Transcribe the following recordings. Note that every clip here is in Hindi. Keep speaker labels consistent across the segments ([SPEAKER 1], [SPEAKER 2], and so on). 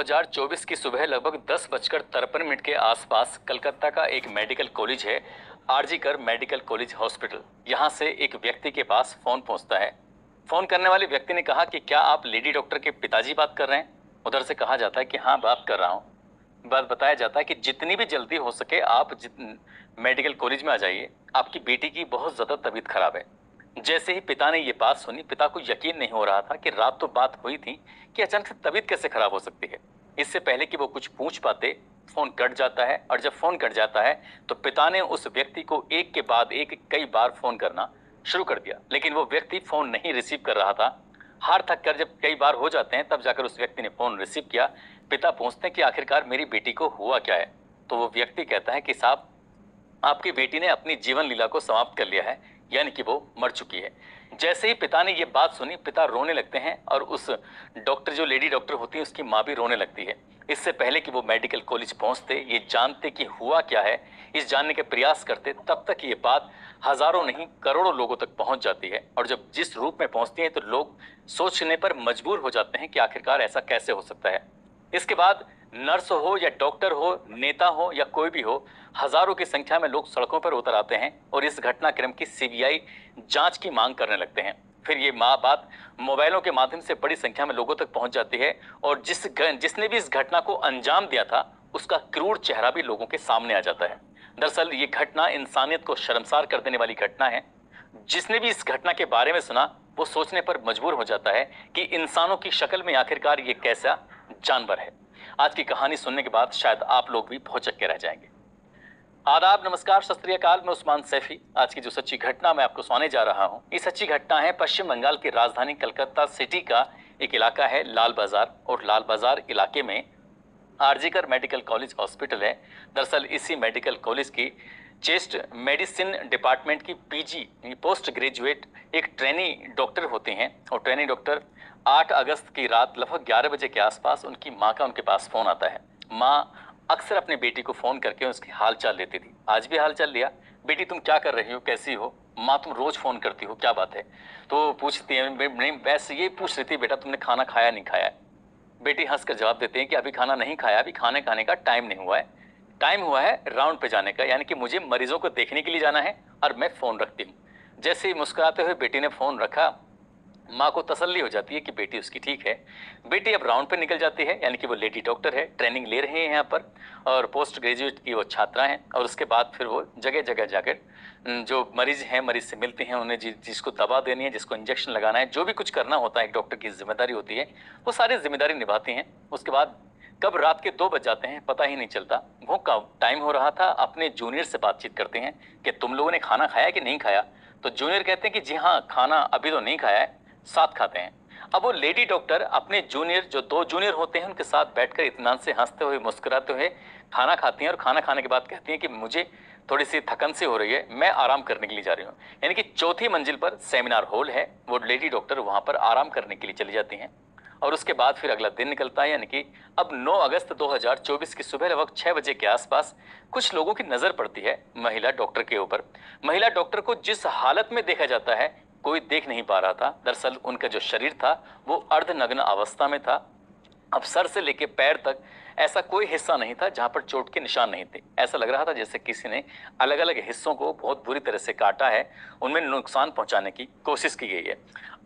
[SPEAKER 1] 2024 की सुबह लगभग 10:53 के आसपास कलकत्ता का एक मेडिकल कॉलेज है, आरजीकर मेडिकल कॉलेज हॉस्पिटल। यहाँ से एक व्यक्ति के पास फोन पहुंचता है। फोन करने वाले व्यक्ति ने कहा कि क्या आप लेडी डॉक्टर के पिताजी बात कर रहे हैं? उधर से कहा जाता है कि हाँ, बात कर रहा हूँ। बात बताया जाता है कि जितनी भी जल्दी हो सके आप मेडिकल कॉलेज में आ जाइए, आपकी बेटी की बहुत ज्यादा तबीयत खराब है। जैसे ही पिता ने ये बात सुनी, पिता को यकीन नहीं हो रहा था कि रात तो बात हुई थी कि अचानक से तबीयत कैसे खराब हो सकती है। इससे पहले कि वो कुछ पूछ पाते, फोन कट जाता है और जब फोन कट जाता है तो पिता ने उस व्यक्ति को एक के बाद एक कई बार फोन करना शुरू कर दिया, लेकिन वो व्यक्ति फोन नहीं रिसीव कर रहा था। हार थक कर जब कई बार हो जाते हैं तब जाकर उस व्यक्ति ने फोन रिसीव किया। पिता पूछते हैं कि आखिरकार मेरी बेटी को हुआ क्या है? तो वो व्यक्ति कहता है कि साहब, आपकी बेटी ने अपनी जीवन लीला को समाप्त कर लिया है, यानी कि वो मर चुकी है। जैसे ही पिता ने ये बात सुनी, पिता रोने लगते हैं और उस डॉक्टर, जो लेडी डॉक्टर होती है, उसकी माँ भी रोने लगती है। इससे पहले कि वो मेडिकल कॉलेज पहुंचते, ये जानते कि हुआ क्या है, इस जानने के प्रयास करते, तब तक ये बात हजारों नहीं करोड़ों लोगों तक पहुंच जाती है। और जब जिस रूप में पहुंचती है तो लोग सोचने पर मजबूर हो जाते हैं कि आखिरकार ऐसा कैसे हो सकता है। इसके बाद नर्स हो या डॉक्टर हो, नेता हो या कोई भी हो, हजारों की संख्या में लोग सड़कों पर उतर आते हैं और इस घटनाक्रम की सीबीआई जांच की मांग करने लगते हैं। फिर ये बात मोबाइलों के माध्यम से बड़ी संख्या में लोगों तक पहुंच जाती है और जिसने भी इस घटना को अंजाम दिया था, उसका क्रूर चेहरा भी लोगों के सामने आ जाता है। दरअसल ये घटना इंसानियत को शर्मसार कर देने वाली घटना है। जिसने भी इस घटना के बारे में सुना, वो सोचने पर मजबूर हो जाता है कि इंसानों की शक्ल में आखिरकार ये कैसा जानवर है। आज की कहानी सुनने के बाद शायद आप लोग भी भौचक्के के रह जाएंगे। आदाब, नमस्कार, सत श्री अकाल। मैं उस्मान सैफी। आज की जो सच्ची घटना मैं आपको सुनाने जा रहा हूँ, ये सच्ची घटना है पश्चिम बंगाल की राजधानी कलकत्ता सिटी का एक इलाका है लाल बाजार, और लाल बाजार इलाके में आरजीकर मेडिकल कॉलेज हॉस्पिटल है। दरअसल इसी मेडिकल कॉलेज की चेस्ट मेडिसिन डिपार्टमेंट की पीजी पोस्ट ग्रेजुएट एक ट्रेनी डॉक्टर होते हैं, और ट्रेनी डॉक्टर 8 अगस्त की रात लगभग 11 बजे के आसपास उनकी माँ का उनके पास फोन आता है। माँ अक्सर अपने बेटी को फोन करके उसकी हालचाल लेती थी। आज भी हालचाल लिया, बेटी तुम क्या कर रही हो, कैसी हो? माँ तुम रोज फोन करती हो, क्या बात है? तो पूछती है, नहीं वैसे ये पूछ रही थी बेटा तुमने खाना खाया नहीं खाया? बेटी हंसकर जवाब देते हैं कि अभी खाना नहीं खाया, अभी खाने खाने का टाइम नहीं हुआ है, टाइम हुआ है राउंड पे जाने का, यानी कि मुझे मरीजों को देखने के लिए जाना है और मैं फोन रखती हूँ। जैसे ही मुस्कुराते हुए बेटी ने फोन रखा, माँ को तसल्ली हो जाती है कि बेटी उसकी ठीक है। बेटी अब राउंड पे निकल जाती है, यानी कि वो लेडी डॉक्टर है, ट्रेनिंग ले रहे हैं यहाँ पर, और पोस्ट ग्रेजुएट की वो छात्रा हैं। और उसके बाद फिर वो जगह जगह जाकर जो मरीज हैं, मरीज से मिलते हैं, उन्हें जिसको दवा देनी है, जिसको इंजेक्शन लगाना है, जो भी कुछ करना होता है एक डॉक्टर की जिम्मेदारी होती है, वो सारी जिम्मेदारी निभाती हैं। उसके बाद कब रात के 2 बज जाते हैं पता ही नहीं चलता। भूख का टाइम हो रहा था, अपने जूनियर से बातचीत करते हैं कि तुम लोगों ने खाना खाया कि नहीं खाया? तो जूनियर कहते हैं कि जी हाँ, खाना अभी तो नहीं खाया है, साथ खाते हैं। अब वो लेडी डॉक्टर अपने जूनियर, जो 2 जूनियर होते हैं, उनके साथ बैठकर इत्मीनान से हंसते हुए मुस्कुराते हुए खाना खाती हैं, और खाना खाने के बाद कहती हैं कि मुझे थोड़ी सी थकन सी हो रही है, मैं आराम करने के लिए जा रही हूँ। यानी कि 4थी मंजिल पर सेमिनार हॉल है, वो लेडी डॉक्टर वहां पर आराम करने के लिए चली जाती हैं। और उसके बाद फिर अगला दिन निकलता है, यानी कि अब 9 अगस्त 2024 की सुबह लगभग 6 बजे के आसपास कुछ लोगों की नजर पड़ती है महिला डॉक्टर के ऊपर। महिला डॉक्टर को जिस हालत में देखा जाता है कोई देख नहीं पा रहा था। दरअसल उनका जो शरीर था वो अर्धनग्न अवस्था में था। अब सर से लेके पैर तक ऐसा कोई हिस्सा नहीं था जहां पर चोट के निशान नहीं थे। ऐसा लग रहा था जैसे किसी ने अलग अलग हिस्सों को बहुत बुरी तरह से काटा है, उनमें नुकसान पहुंचाने की कोशिश की गई है।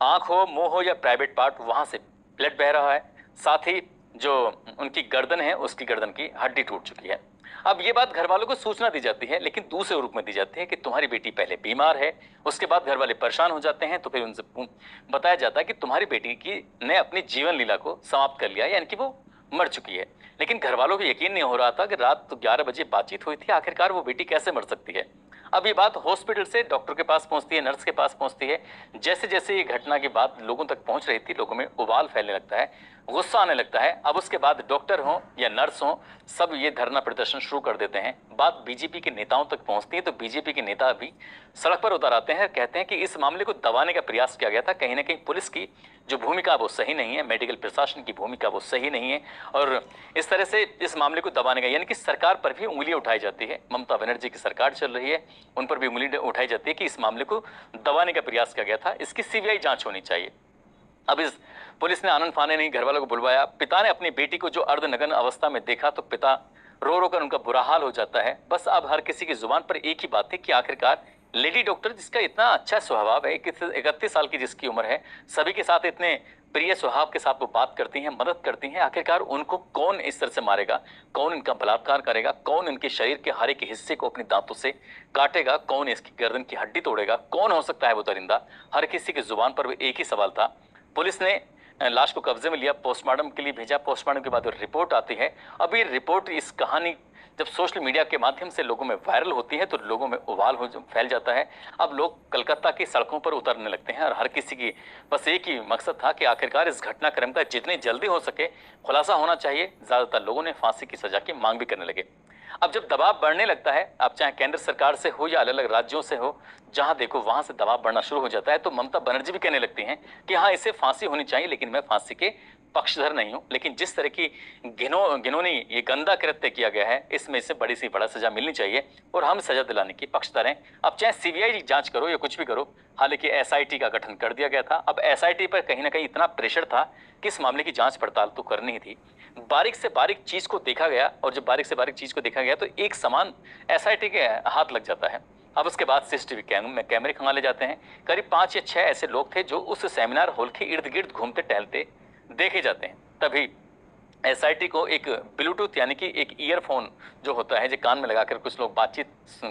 [SPEAKER 1] आंख हो, मुंह हो या प्राइवेट पार्ट, वहां से ब्लड बह रहा है। साथ ही जो उनकी गर्दन है, उसकी गर्दन की हड्डी टूट चुकी है। अब ये बात घर वालों को सूचना दी जाती है, लेकिन दूसरे रूप में दी जाती है कि तुम्हारी बेटी पहले बीमार है। उसके बाद घर वाले परेशान हो जाते हैं, तो फिर उनसे बताया जाता है कि तुम्हारी बेटी की ने अपनी जीवन लीला को समाप्त कर लिया, यानी कि वो मर चुकी है। लेकिन घर वालों को यकीन नहीं हो रहा था कि रात तो 11 बजे बातचीत हुई थी, आखिरकार वो बेटी कैसे मर सकती है। अब ये बात हॉस्पिटल से डॉक्टर के पास पहुंचती है, नर्स के पास पहुंचती है। जैसे जैसे ये घटना की बात लोगों तक पहुंच रही थी, लोगों में उबाल फैलने लगता है, गुस्सा आने लगता है। अब उसके बाद डॉक्टर हो या नर्स हो, सब ये धरना प्रदर्शन शुरू कर देते हैं। बात बीजेपी के नेताओं तक पहुंचती है, तो बीजेपी के नेता भी सड़क पर उतर आते हैं, कहते हैं कि इस मामले को दबाने का प्रयास किया गया था। कहीं ना कहीं पुलिस की जो भूमिका वो सही नहीं है, मेडिकल प्रशासन की भूमिका वो सही नहीं है, और इस तरह से इस मामले को दबाने का, यानी कि सरकार पर भी उंगली उठाई जाती है। ममता बनर्जी की सरकार चल रही है, उन पर भी उंगली उठाई जाती है कि इस मामले को दबाने का प्रयास किया गया था, इसकी सीबीआई जांच होनी चाहिए। अब इस पुलिस ने आनन फाने नहीं घर वालों को बुलवाया। पिता ने अपनी बेटी को जो अर्धनग्न अवस्था में देखा तो पिता रो रो कर उनका बुरा हाल हो जाता है। बस अब हर किसी की जुबान पर एक ही बात है कि आखिरकार लेडी डॉक्टर जिसका इतना अच्छा स्वभाव है, 31 साल की जिसकी उम्र है, सभी के साथ इतने प्रिय स्वभाव के साथ वो बात करती हैं, मदद करती हैं, आखिरकार उनको कौन इस तरह से मारेगा, कौन इनका बलात्कार करेगा, कौन इनके शरीर के हर एक हिस्से को अपनी दांतों से काटेगा, कौन इसकी गर्दन की हड्डी तोड़ेगा, कौन हो सकता है वो दरिंदा। हर किसी की जुबान पर एक ही सवाल था। पुलिस ने लाश को कब्जे में लिया, पोस्टमार्टम के लिए भेजा। पोस्टमार्टम के बाद रिपोर्ट आती है। अब ये रिपोर्ट, इस कहानी जब सोशल मीडिया के माध्यम से लोगों में वायरल होती है तो लोगों में उबाल हो फैल जाता है। अब लोग कलकत्ता की सड़कों पर उतरने लगते हैं और हर किसी की बस एक ही मकसद था कि आखिरकार इस घटनाक्रम का जितनी जल्दी हो सके खुलासा होना चाहिए। ज्यादातर लोगों ने फांसी की सजा की मांग भी करने लगे। अब जब दबाव बढ़ने लगता है, अब चाहे केंद्र सरकार से हो या अलग अलग राज्यों से हो, जहां देखो वहां से दबाव बढ़ना शुरू हो जाता है, तो ममता बनर्जी भी कहने लगती हैं कि हाँ इसे फांसी होनी चाहिए, लेकिन मैं फांसी के पक्षधर नहीं हूं। लेकिन जिस तरह की घिनौनी ये गंदा कृत्य किया गया है, इसमें इससे बड़ी से बड़ा सजा मिलनी चाहिए और हम सजा दिलाने की पक्षधर हैं। अब चाहे सीबीआई जांच करो या कुछ भी करो, हालांकि एसआईटी का गठन कर दिया गया था। अब एसआईटी पर कहीं ना कहीं इतना प्रेशर था कि इस मामले की जांच पड़ताल तो करनी ही थी। बारीक से बारीक चीज को देखा गया और जब बारीक से बारीक चीज को देखा गया तो एक समान एसआईटी के हाथ लग जाता है। अब उसके बाद सीसीटीवी कैमरे खंगाले जाते हैं। करीब 5 या 6 ऐसे लोग थे जो उस सेमिनार हॉल के इर्द गिर्द घूमते टहलते देखे जाते हैं। तभी एसआईटी को एक ब्लूटूथ यानी कि एक ईयरफोन जो होता है, जो कान में लगाकर कुछ लोग बातचीत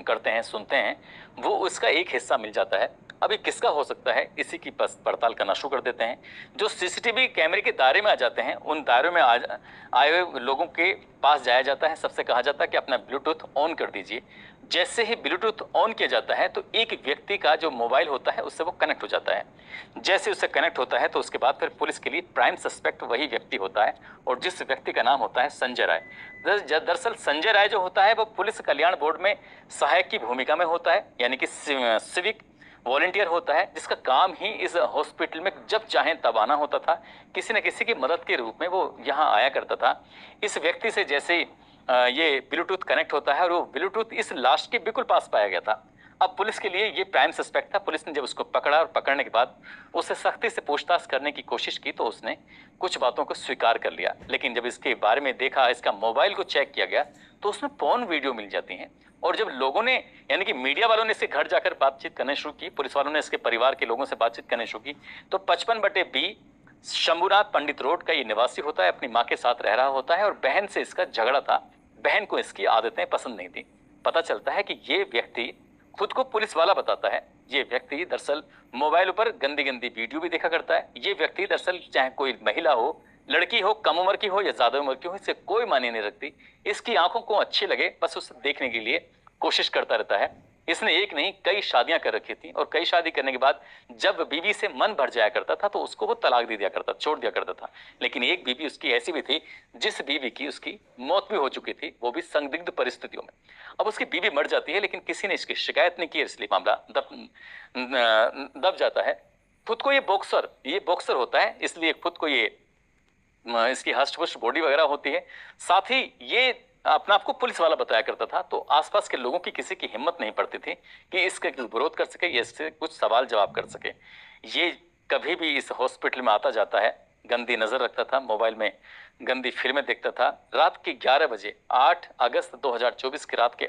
[SPEAKER 1] करते हैं, सुनते हैं, वो उसका एक हिस्सा मिल जाता है। अभी किसका हो सकता है, इसी की पड़ताल करना शुरू कर देते हैं। जो सीसीटीवी कैमरे के दायरे में आ जाते हैं, उन दायरों में आए हुए लोगों के पास जाया जाता है। सबसे कहा जाता है कि अपना ब्लूटूथ ऑन कर दीजिए। जैसे ही ब्लूटूथ ऑन किया जाता है तो एक व्यक्ति का जो मोबाइल होता है उससे वो कनेक्ट हो जाता है। जैसे उससे कनेक्ट होता है तो उसके बाद फिर पुलिस के लिए प्राइम सस्पेक्ट वही व्यक्ति होता है और जिस व्यक्ति का नाम होता है संजय राय। दरअसल संजय राय जो होता है वो पुलिस कल्याण बोर्ड में सहायक की भूमिका में होता है, यानी कि सिविक वॉलंटियर होता है, जिसका काम ही इस हॉस्पिटल में जब चाहे तब आना होता था। किसी न किसी की मदद के रूप में वो यहाँ आया करता था। इस व्यक्ति से जैसे ये ब्लूटूथ कनेक्ट होता है और वो ब्लूटूथ इस लाश के बिल्कुल पास पाया गया था। अब पुलिस के लिए ये प्राइम सस्पेक्ट था। पुलिस ने जब उसको पकड़ा और पकड़ने के बाद उससे सख्ती से पूछताछ करने की कोशिश की तो उसने कुछ बातों को स्वीकार कर लिया। लेकिन जब इसके बारे में देखा, इसका मोबाइल को चेक किया गया तो उसमें पॉर्न वीडियो मिल जाती हैं। और जब लोगों ने, यानी कि मीडिया वालों ने इसके घर जाकर बातचीत करने शुरू की, पुलिस वालों ने इसके परिवार के लोगों से बातचीत करने शुरू की, तो 55/B शंभुनाथ पंडित रोड का ये निवासी होता है, अपनी माँ के साथ रह रहा होता है और बहन से इसका झगड़ा था। बहन को इसकी आदतें पसंद नहीं थी। पता चलता है कि ये व्यक्ति खुद को पुलिस वाला बताता है। ये व्यक्ति दरअसल मोबाइल पर गंदी गंदी वीडियो भी देखा करता है। ये व्यक्ति दरअसल चाहे कोई महिला हो, लड़की हो, कम उम्र की हो या ज्यादा उम्र की हो, इससे कोई मायने नहीं रखती। इसकी आंखों को अच्छी लगे बस उसे देखने के लिए कोशिश करता रहता है। इसने एक नहीं कई शादियां कर रखी थी और कई शादी करने के बाद जब बीवी से मन भर जाया करता था तो उसको वो तलाक दे दिया करता, छोड़ दिया करता था। लेकिन एक बीवी उसकी ऐसी भी थी जिस बीवी की उसकी मौत भी हो चुकी थी, वो भी संदिग्ध परिस्थितियों में। अब उसकी बीवी मर जाती है लेकिन किसी ने इसकी शिकायत नहीं की, इसलिए मामला दब जाता है। खुद को ये बॉक्सर होता है, इसलिए खुद को ये इसकी हष्ट पुष्ट बॉडी वगैरह होती है। साथ ही ये अपना आपको पुलिस वाला बताया करता था, तो आसपास के लोगों की किसी की हिम्मत नहीं पड़ती थी कि इसका विरोध कर सके या इससे कुछ सवाल जवाब कर सके। ये कभी भी इस हॉस्पिटल में आता जाता है, गंदी नजर रखता था, मोबाइल में गंदी फिल्में देखता था। रात के 11 बजे 8 अगस्त 2024 की रात के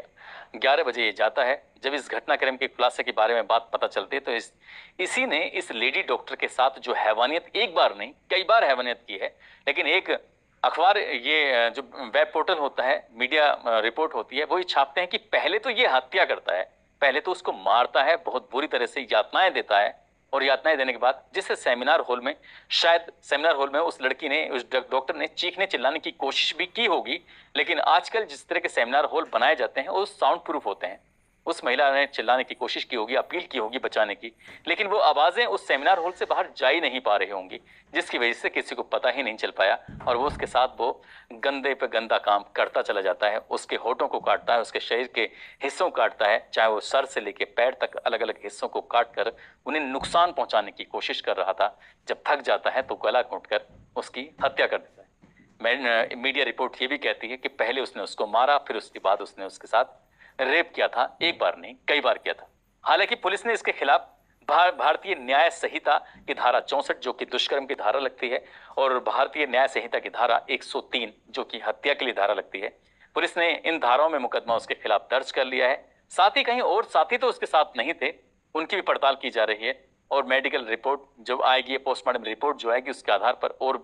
[SPEAKER 1] 11 बजे ये जाता है। जब इस घटनाक्रम के खुलासे के बारे में बात पता चलती है तो इसी ने इस लेडी डॉक्टर के साथ जो हैवानियत, एक बार नहीं कई बार हैवानियत की है। लेकिन एक अखबार, ये जो वेब पोर्टल होता है, मीडिया रिपोर्ट होती है, वो ये छापते हैं कि पहले तो ये हत्या करता है, पहले तो उसको मारता है, बहुत बुरी तरह से यातनाएं देता है। और यातनाएं देने के बाद जिसे सेमिनार हॉल में, शायद सेमिनार हॉल में उस लड़की ने, उस डॉक्टर ने चीखने चिल्लाने की कोशिश भी की होगी। लेकिन आजकल जिस तरह के सेमिनार हॉल बनाए जाते हैं वो साउंड प्रूफ होते हैं। उस महिला ने चिल्लाने की कोशिश की होगी, अपील की होगी बचाने की, लेकिन वो आवाजें उस सेमिनार हॉल से बाहर जा ही नहीं पा रही होंगी, जिसकी वजह से किसी को पता ही नहीं चल पाया। और वो उसके साथ वो गंदे पे गंदा काम करता चला जाता है। उसके होठों को काटता है, उसके शरीर के हिस्सों को काटता है, चाहे वो सर से लेके पैर तक अलग अलग हिस्सों को काट कर उन्हें नुकसान पहुंचाने की कोशिश कर रहा था। जब थक जाता है तो गला घोंट कर उसकी हत्या कर देता है। मीडिया रिपोर्ट ये भी कहती है कि पहले उसने उसको मारा, फिर उसके बाद उसने उसके साथ रेप किया था। एक बार नहीं कई बार किया था। हालांकि पुलिस ने इसके खिलाफ भारतीय न्याय संहिता की धारा 64 जो कि दुष्कर्म की धारा लगती है, और भारतीय न्याय संहिता की धारा 103 जो कि हत्या के लिए धारा लगती है। पुलिस ने इन धाराओं में मुकदमा उसके खिलाफ दर्ज कर लिया है। साथ ही कहीं और साथी तो उसके साथ नहीं थे, उनकी भी पड़ताल की जा रही है, और मेडिकल रिपोर्ट जब आएगी, पोस्टमार्टम रिपोर्ट जो आएगी, उसके आधार पर और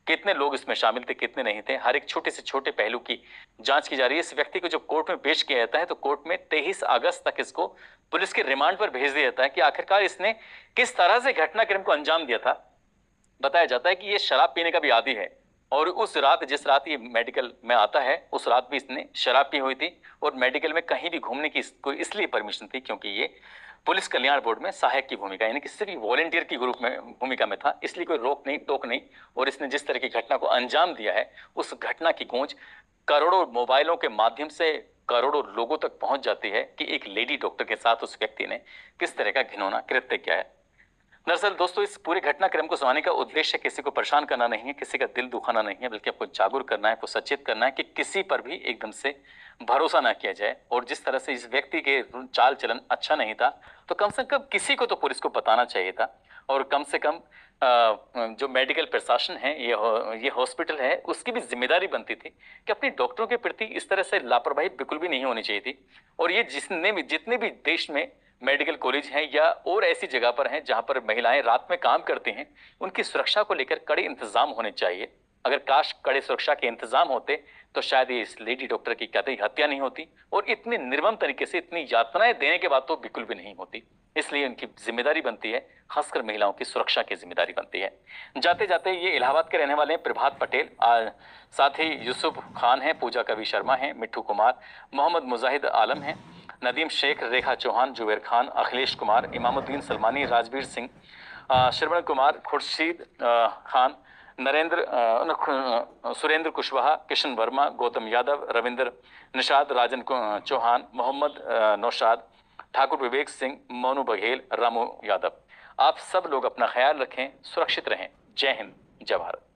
[SPEAKER 1] कितने लोग इसमें शामिल थे, कितने नहीं थे, हर एक छोटे से छोटे पहलू की जांच की जा रही है। इस व्यक्ति को जब कोर्ट में पेश किया जाता है तो कोर्ट में 23 अगस्त तक इसको पुलिस के रिमांड पर भेज दिया जाता है कि आखिरकार इसने किस तरह से घटनाक्रम को अंजाम दिया था। बताया जाता है कि ये शराब पीने का भी आदी है, और उस रात, जिस रात ये मेडिकल में आता है, उस रात भी इसने शराब पी हुई थी, और मेडिकल में कहीं भी घूमने की इसको इसलिए परमिशन थी क्योंकि ये पुलिस कल्याण बोर्ड में सहायक की भूमिका, यानी कि सिर्फ वॉलेंटियर की ग्रुप में भूमिका में था, इसलिए कोई रोक नहीं टोक नहीं। और इसने जिस तरह की घटना को अंजाम दिया है, उस घटना की गूंज करोड़ों मोबाइलों के माध्यम से करोड़ों लोगों तक पहुंच जाती है कि एक लेडी डॉक्टर के साथ उस व्यक्ति ने किस तरह का घिनौना कृत्य किया है। दरअसल दोस्तों, इस पूरे घटनाक्रम को सुनाने का उद्देश्य किसी को परेशान करना नहीं है, किसी का दिल दुखाना नहीं है, बल्कि आपको जागरूक करना है, आपको सचेत करना है कि किसी पर भी एकदम से भरोसा ना किया जाए। और जिस तरह से इस व्यक्ति के चाल चलन अच्छा नहीं था, तो कम से कम किसी को तो पुलिस को बताना चाहिए था, और कम से कम जो मेडिकल प्रशासन है, ये हॉस्पिटल है, उसकी भी जिम्मेदारी बनती थी कि अपने डॉक्टरों के प्रति इस तरह से लापरवाही बिल्कुल भी नहीं होनी चाहिए थी। और ये जितने भी देश में मेडिकल कॉलेज हैं या और ऐसी जगह पर हैं जहां पर महिलाएं रात में काम करती हैं, उनकी सुरक्षा को लेकर कड़े इंतजाम होने चाहिए। अगर काश कड़े सुरक्षा के इंतजाम होते तो शायद ये इस लेडी डॉक्टर की कतई हत्या नहीं होती, और इतनी निर्मम तरीके से इतनी यातनाएं देने के बाद तो बिल्कुल भी नहीं होती। इसलिए उनकी जिम्मेदारी बनती है, खासकर महिलाओं की सुरक्षा की जिम्मेदारी बनती है। जाते जाते ये इलाहाबाद के रहने वाले हैं प्रभात पटेल, साथ ही यूसुफ खान है, पूजा कवि शर्मा है, मिट्ठू कुमार, मोहम्मद मुजाहिद आलम है, नदीम शेख, रेखा चौहान, जुबैर खान, अखिलेश कुमार, इमामुद्दीन सलमानी, राजवीर सिंह, श्रवण कुमार, खुर्शीद खान, सुरेंद्र कुशवाहा, किशन वर्मा, गौतम यादव, रविंद्र निषाद, राजन चौहान, मोहम्मद नौशाद, ठाकुर विवेक सिंह, मोनू बघेल, रामू यादव। आप सब लोग अपना ख्याल रखें, सुरक्षित रहें। जय हिंद, जय भारत।